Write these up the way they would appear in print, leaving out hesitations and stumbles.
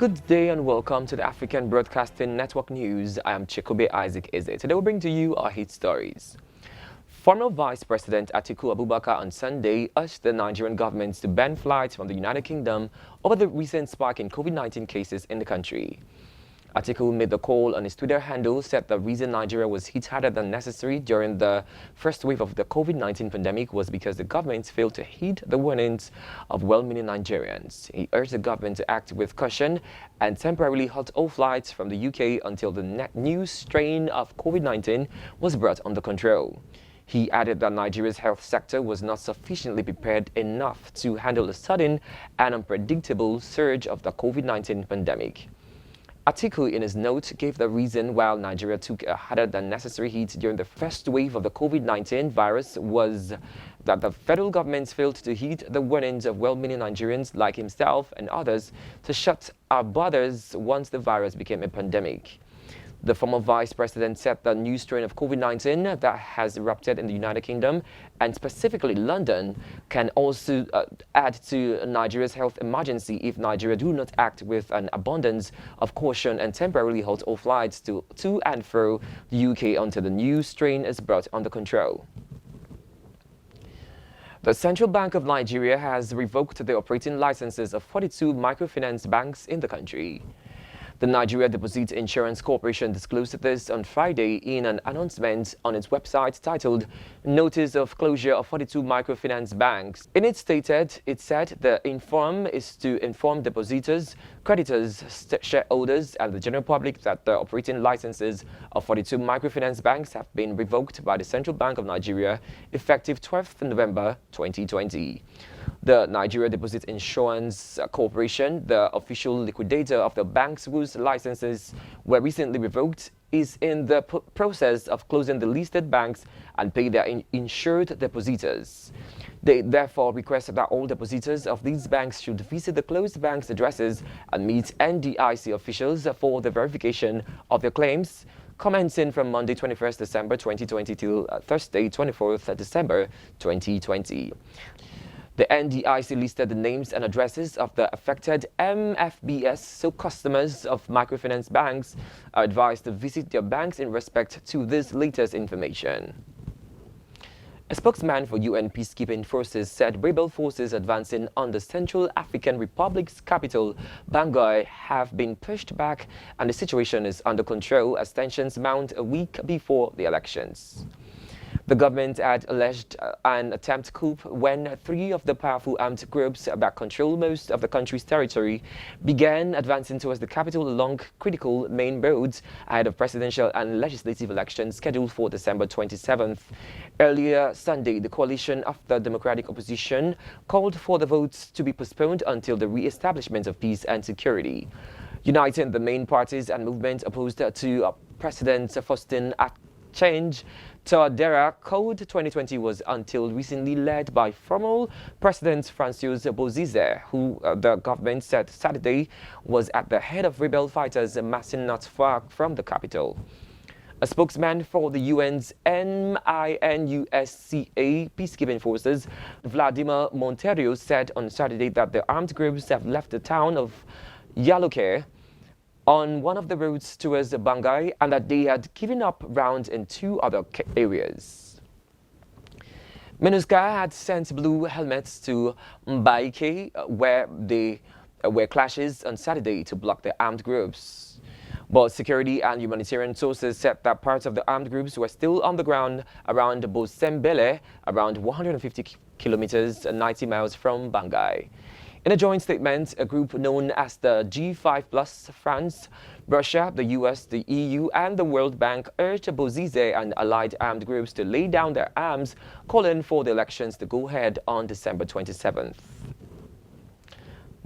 Good day and welcome to the African Broadcasting Network News. I am Chikobe Isaac Eze. Today we'll bring to you our hit stories. Former Vice President Atiku Abubakar on Sunday urged the Nigerian government to ban flights from the United Kingdom over the recent spike in COVID-19 cases in the country. Atiku made the call on his Twitter handle, said the reason Nigeria was hit harder than necessary during the first wave of the COVID-19 pandemic was because the government failed to heed the warnings of well-meaning Nigerians. He urged the government to act with caution and temporarily halt all flights from the UK until the new strain of COVID-19 was brought under control. He added that Nigeria's health sector was not sufficiently prepared enough to handle the sudden and unpredictable surge of the COVID-19 pandemic. Atiku, in his note, gave the reason why Nigeria took a harder than necessary hit during the first wave of the COVID-19 virus was that the federal government failed to heed the warnings of well-meaning Nigerians like himself and others to shut our borders once the virus became a pandemic. The former vice president said the new strain of COVID-19 that has erupted in the United Kingdom and specifically London can also add to Nigeria's health emergency if Nigeria do not act with an abundance of caution and temporarily halt all flights to and fro the UK until the new strain is brought under control. The Central Bank of Nigeria has revoked the operating licenses of 42 microfinance banks in the country. The Nigeria Deposit Insurance Corporation disclosed this on Friday in an announcement on its website titled Notice of Closure of 42 Microfinance Banks. In it said the inform is to inform depositors, creditors, shareholders and the general public that the operating licenses of 42 microfinance banks have been revoked by the Central Bank of Nigeria effective 12th November 2020. The Nigeria Deposit Insurance Corporation, the official liquidator of the banks whose licenses were recently revoked, is in the process of closing the listed banks and pay their insured depositors. They therefore request that all depositors of these banks should visit the closed banks' addresses and meet NDIC officials for the verification of their claims, commencing from Monday 21st December 2020 till Thursday 24th December 2020. The NDIC listed the names and addresses of the affected MFBs, so customers of microfinance banks are advised to visit their banks in respect to this latest information. A spokesman for UN peacekeeping forces said rebel forces advancing on the Central African Republic's capital, Bangui, have been pushed back and the situation is under control as tensions mount a week before the elections. The government had alleged an attempt coup when three of the powerful armed groups that control most of the country's territory began advancing towards the capital along critical main roads ahead of presidential and legislative elections scheduled for December 27th. Earlier Sunday, the coalition of the Democratic Opposition called for the votes to be postponed until the re-establishment of peace and security. Uniting the main parties and movements opposed to President Faustin Change Touadera Code 2020 was until recently led by former President Francois Bozize, who the government said Saturday was at the head of rebel fighters massing not far from the capital. A spokesman for the UN's MINUSCA peacekeeping forces, Vladimir Monteiro, said on Saturday that the armed groups have left the town of Yaloke on one of the roads towards Bangui and that they had given up rounds in two other areas. MINUSCA had sent blue helmets to Mbaike where there were clashes on Saturday to block the armed groups. But security and humanitarian sources said that parts of the armed groups were still on the ground around Bosembele, around 150 kilometers, 90 miles from Bangui. In a joint statement, a group known as the G5+, France, Russia, the US, the EU and the World Bank urged Bozize and allied armed groups to lay down their arms, calling for the elections to go ahead on December 27th.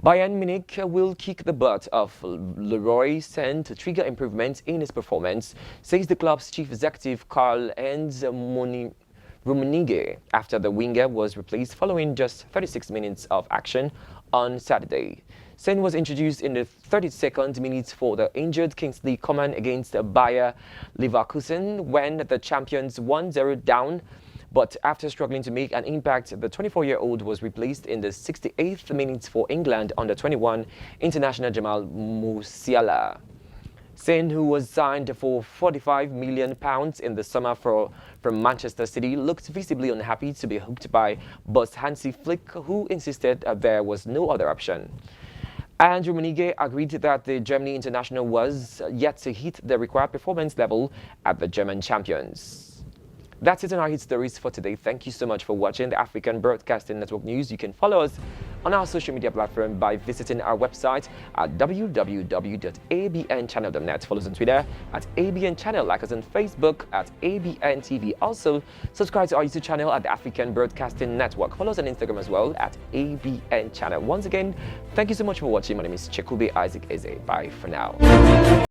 Bayern Munich will kick the butt of Leroy Sane to trigger improvement in his performance, says the club's chief executive Karl-Heinz Rummenigge, after the winger was replaced following just 36 minutes of action on Saturday. Sane was introduced in the 32nd minute for the injured Kingsley Coman against Bayer Leverkusen when the champions 1-0 down But after struggling to make an impact, the 24-year-old was replaced in the 68th minute for England under-21 international Jamal Musiala. Sane, who was signed for £45 million in the summer from Manchester City, looked visibly unhappy to be hooked by boss Hansi Flick, who insisted there was no other option. And Rummenigge agreed that the Germany international was yet to hit the required performance level at the German champions. That's it on our hit stories for today. Thank you so much for watching the African Broadcasting Network News. You can follow us on our social media platform by visiting our website at www.abnchannel.net. Follow us on Twitter at ABNChannel, like us on Facebook at ABNTV. Also, subscribe to our YouTube channel at the African Broadcasting Network. Follow us on Instagram as well at ABNChannel. Once again, thank you so much for watching. My name is Chekube Isaac Eze. Bye for now.